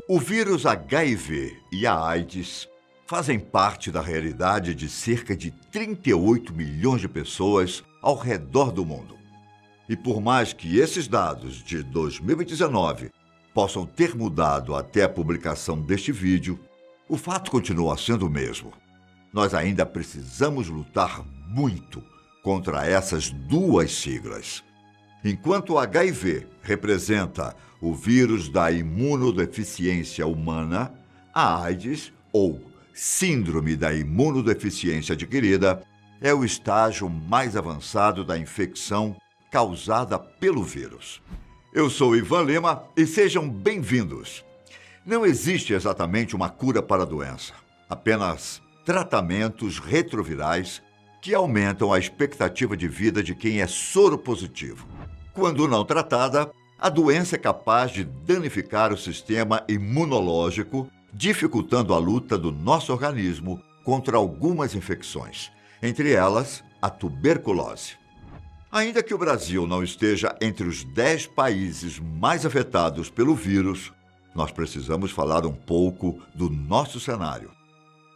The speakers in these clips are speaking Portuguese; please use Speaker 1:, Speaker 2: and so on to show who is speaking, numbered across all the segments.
Speaker 1: O vírus HIV e a AIDS fazem parte da realidade de cerca de 38 milhões de pessoas ao redor do mundo. E por mais que esses dados de 2019 possam ter mudado até a publicação deste vídeo, o fato continua sendo o mesmo. Nós ainda precisamos lutar muito contra essas duas siglas. Enquanto o HIV representa o vírus da imunodeficiência humana, a AIDS, ou Síndrome da Imunodeficiência Adquirida, é o estágio mais avançado da infecção causada pelo vírus. Eu sou Ivan Lima e sejam bem-vindos. Não existe exatamente uma cura para a doença, apenas tratamentos retrovirais que aumentam a expectativa de vida de quem é soropositivo. Quando não tratada, a doença é capaz de danificar o sistema imunológico, dificultando a luta do nosso organismo contra algumas infecções, entre elas a tuberculose. Ainda que o Brasil não esteja entre os 10 países mais afetados pelo vírus, nós precisamos falar um pouco do nosso cenário.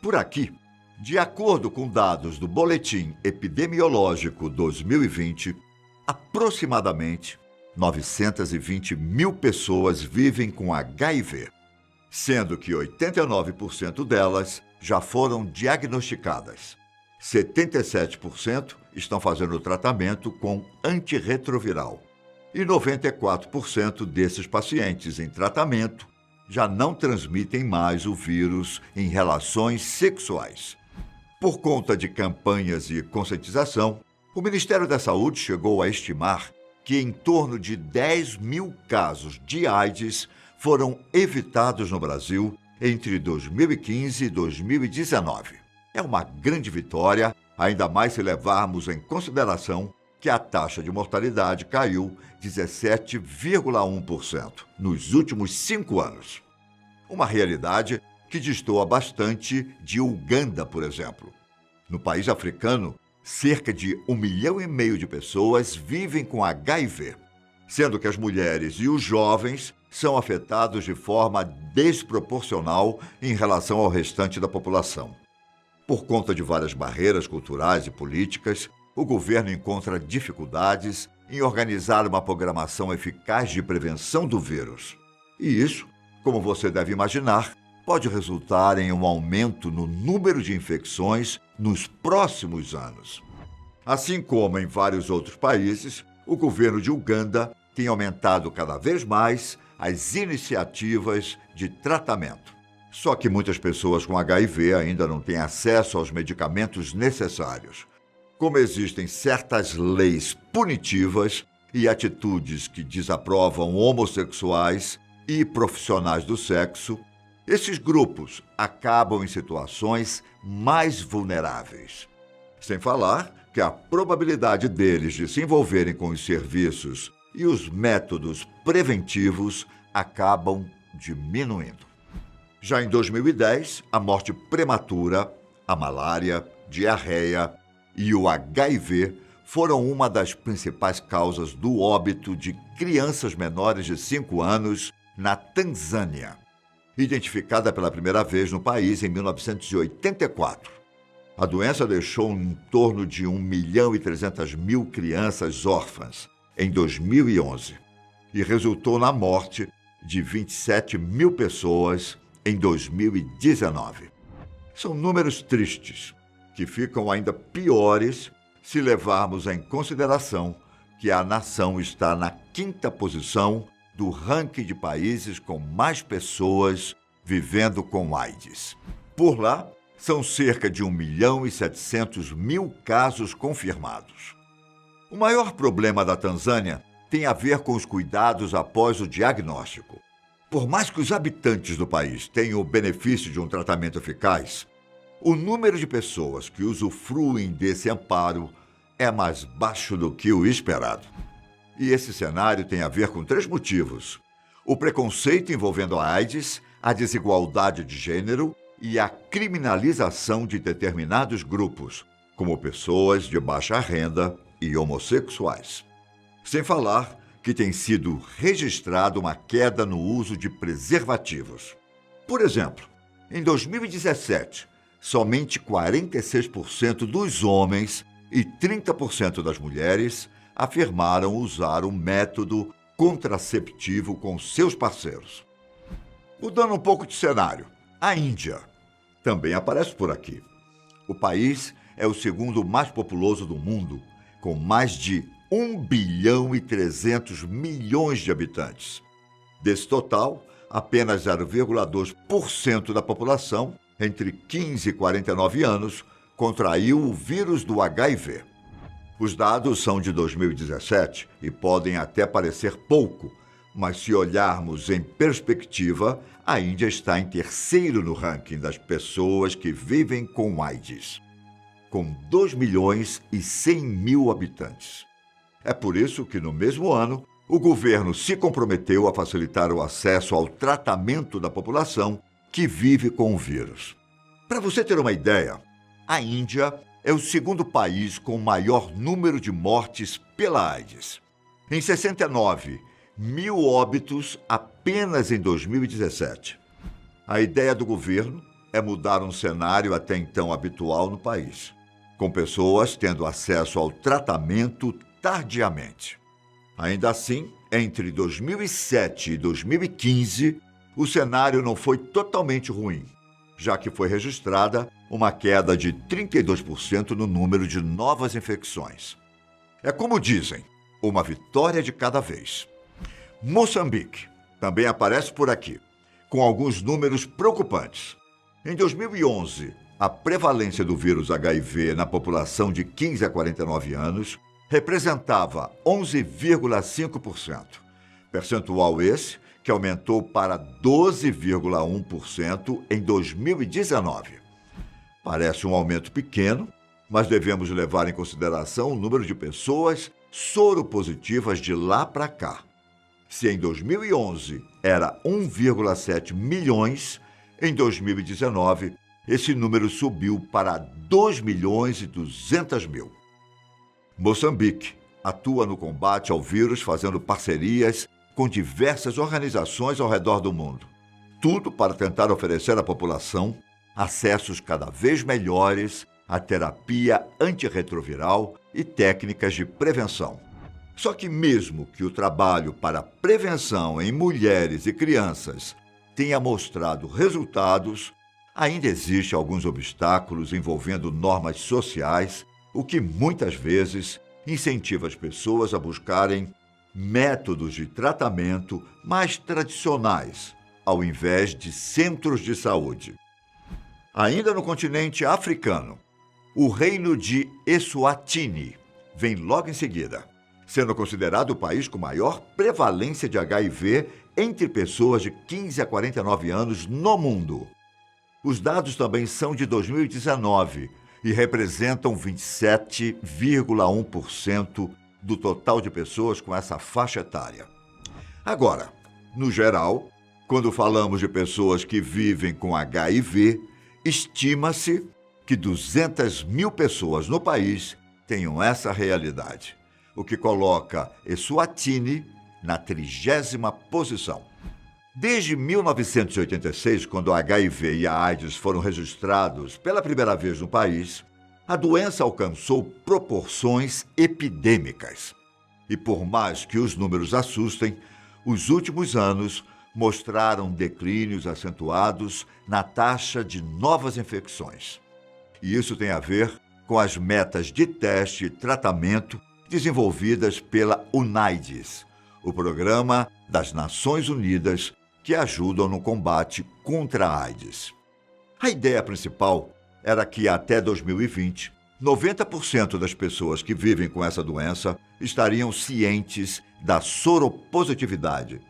Speaker 1: Por aqui, de acordo com dados do Boletim Epidemiológico 2020, aproximadamente 920 mil pessoas vivem com HIV, sendo que 89% delas já foram diagnosticadas. 77% estão fazendo tratamento com antirretroviral e 94% desses pacientes em tratamento já não transmitem mais o vírus em relações sexuais. Por conta de campanhas e conscientização, o Ministério da Saúde chegou a estimar que em torno de 10 mil casos de AIDS foram evitados no Brasil entre 2015 e 2019. É uma grande vitória, ainda mais se levarmos em consideração que a taxa de mortalidade caiu 17,1% nos últimos 5 anos. Uma realidade que destoa bastante de Uganda, por exemplo. No país africano, cerca de 1,5 milhão de pessoas vivem com HIV, sendo que as mulheres e os jovens são afetados de forma desproporcional em relação ao restante da população. Por conta de várias barreiras culturais e políticas, o governo encontra dificuldades em organizar uma programação eficaz de prevenção do vírus. E isso, como você deve imaginar, pode resultar em um aumento no número de infecções nos próximos anos. Assim como em vários outros países, o governo de Uganda tem aumentado cada vez mais as iniciativas de tratamento. Só que muitas pessoas com HIV ainda não têm acesso aos medicamentos necessários. Como existem certas leis punitivas e atitudes que desaprovam homossexuais e profissionais do sexo, esses grupos acabam em situações mais vulneráveis. Sem falar que a probabilidade deles de se envolverem com os serviços e os métodos preventivos acabam diminuindo. Já em 2010, a morte prematura, a malária, diarreia e o HIV foram uma das principais causas do óbito de crianças menores de 5 anos na Tanzânia, identificada pela primeira vez no país em 1984. A doença deixou em torno de 1.300.000 crianças órfãs em 2011 e resultou na morte de 27 mil pessoas em 2019. São números tristes, que ficam ainda piores se levarmos em consideração que a nação está na 5ª posição do ranking de países com mais pessoas vivendo com AIDS. Por lá, são cerca de 1.700.000 casos confirmados. O maior problema da Tanzânia tem a ver com os cuidados após o diagnóstico. Por mais que os habitantes do país tenham o benefício de um tratamento eficaz, o número de pessoas que usufruem desse amparo é mais baixo do que o esperado. E esse cenário tem a ver com 3 motivos: o preconceito envolvendo a AIDS, a desigualdade de gênero e a criminalização de determinados grupos, como pessoas de baixa renda e homossexuais. Sem falar que tem sido registrada uma queda no uso de preservativos. Por exemplo, em 2017, somente 46% dos homens e 30% das mulheres afirmaram usar o método contraceptivo com seus parceiros. Mudando um pouco de cenário, a Índia também aparece por aqui. O país é o segundo mais populoso do mundo, com mais de 1 bilhão e 300 milhões de habitantes. Desse total, apenas 0,2% da população, entre 15 e 49 anos, contraiu o vírus do HIV. Os dados são de 2017 e podem até parecer pouco, mas se olharmos em perspectiva, a Índia está em terceiro no ranking das pessoas que vivem com AIDS, com 2 milhões e 100 mil habitantes. É por isso que, no mesmo ano, o governo se comprometeu a facilitar o acesso ao tratamento da população que vive com o vírus. Para você ter uma ideia, a Índia é o segundo país com maior número de mortes pela AIDS. Em 69 mil óbitos apenas em 2017. A ideia do governo é mudar um cenário até então habitual no país, com pessoas tendo acesso ao tratamento tardiamente. Ainda assim, entre 2007 e 2015, o cenário não foi totalmente ruim, já que foi registrada uma queda de 32% no número de novas infecções. É como dizem, uma vitória de cada vez. Moçambique também aparece por aqui, com alguns números preocupantes. Em 2011, a prevalência do vírus HIV na população de 15 a 49 anos representava 11,5%, percentual esse que aumentou para 12,1% em 2019. Parece um aumento pequeno, mas devemos levar em consideração o número de pessoas soropositivas de lá para cá. Se em 2011 era 1,7 milhões, em 2019 esse número subiu para 2 milhões e 200 mil. Moçambique atua no combate ao vírus fazendo parcerias com diversas organizações ao redor do mundo. Tudo para tentar oferecer à população acessos cada vez melhores à terapia antirretroviral e técnicas de prevenção. Só que mesmo que o trabalho para prevenção em mulheres e crianças tenha mostrado resultados, ainda existem alguns obstáculos envolvendo normas sociais, o que muitas vezes incentiva as pessoas a buscarem métodos de tratamento mais tradicionais, ao invés de centros de saúde. Ainda no continente africano, o reino de Eswatini vem logo em seguida, sendo considerado o país com maior prevalência de HIV entre pessoas de 15 a 49 anos no mundo. Os dados também são de 2019 e representam 27,1% do total de pessoas com essa faixa etária. Agora, no geral, quando falamos de pessoas que vivem com HIV, estima-se que 200 mil pessoas no país tenham essa realidade, o que coloca Eswatini na 30ª posição. Desde 1986, quando o HIV e a AIDS foram registrados pela primeira vez no país, a doença alcançou proporções epidêmicas. E por mais que os números assustem, os últimos anos mostraram declínios acentuados na taxa de novas infecções. E isso tem a ver com as metas de teste e tratamento desenvolvidas pela UNAIDS, o Programa das Nações Unidas que ajudam no combate contra a AIDS. A ideia principal era que até 2020, 90% das pessoas que vivem com essa doença estariam cientes da soropositividade.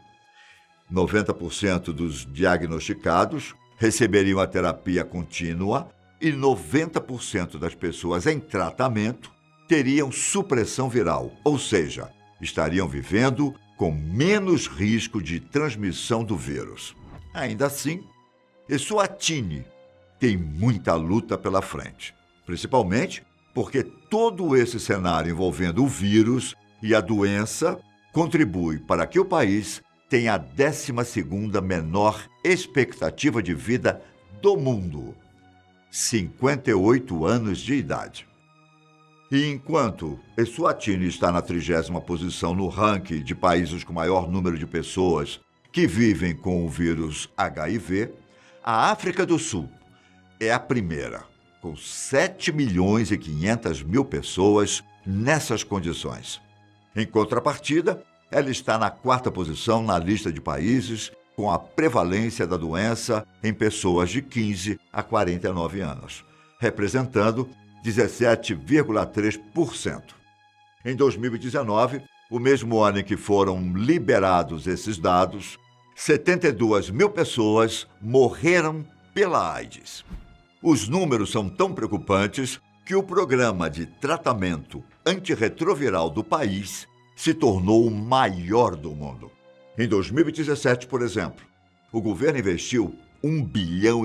Speaker 1: 90% dos diagnosticados receberiam a terapia contínua e 90% das pessoas em tratamento teriam supressão viral, ou seja, estariam vivendo com menos risco de transmissão do vírus. Ainda assim, Eswatini tem muita luta pela frente, principalmente porque todo esse cenário envolvendo o vírus E a doença contribui para que o país tenha a 12ª menor expectativa de vida do mundo, 58 anos de idade. E enquanto Eswatini está na 30ª posição no ranking de países com maior número de pessoas que vivem com o vírus HIV, a África do Sul é a primeira, com 7.500.000 pessoas nessas condições. Em contrapartida, ela está na 4ª posição na lista de países com a prevalência da doença em pessoas de 15 a 49 anos, representando 17,3%. Em 2019, o mesmo ano em que foram liberados esses dados, 72.000 pessoas morreram pela AIDS. Os números são tão preocupantes que o programa de tratamento antirretroviral do país se tornou o maior do mundo. Em 2017, por exemplo, o governo investiu US$ 1,5 bilhão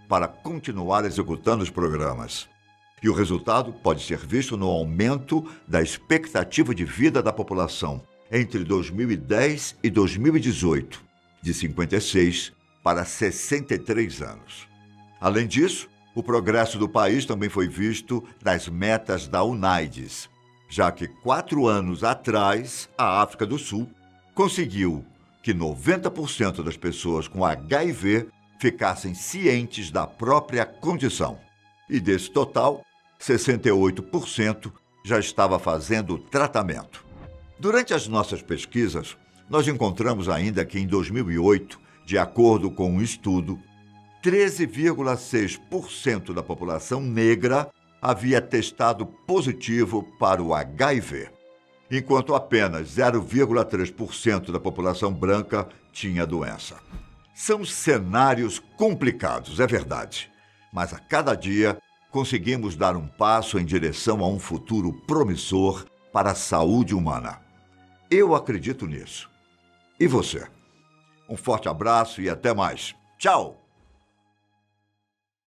Speaker 1: para continuar executando os programas. E o resultado pode ser visto no aumento da expectativa de vida da população entre 2010 e 2018, de 56 para 63 anos. Além disso, o progresso do país também foi visto nas metas da UNAIDS, já que 4 anos atrás, a África do Sul conseguiu que 90% das pessoas com HIV ficassem cientes da própria condição. E desse total, 68% já estava fazendo tratamento. Durante as nossas pesquisas, nós encontramos ainda que em 2008, de acordo com um estudo, 13,6% da população negra havia testado positivo para o HIV, enquanto apenas 0,3% da população branca tinha a doença. São cenários complicados, é verdade, mas a cada dia conseguimos dar um passo em direção a um futuro promissor para a saúde humana. Eu acredito nisso. E você? Um forte abraço e até mais. Tchau!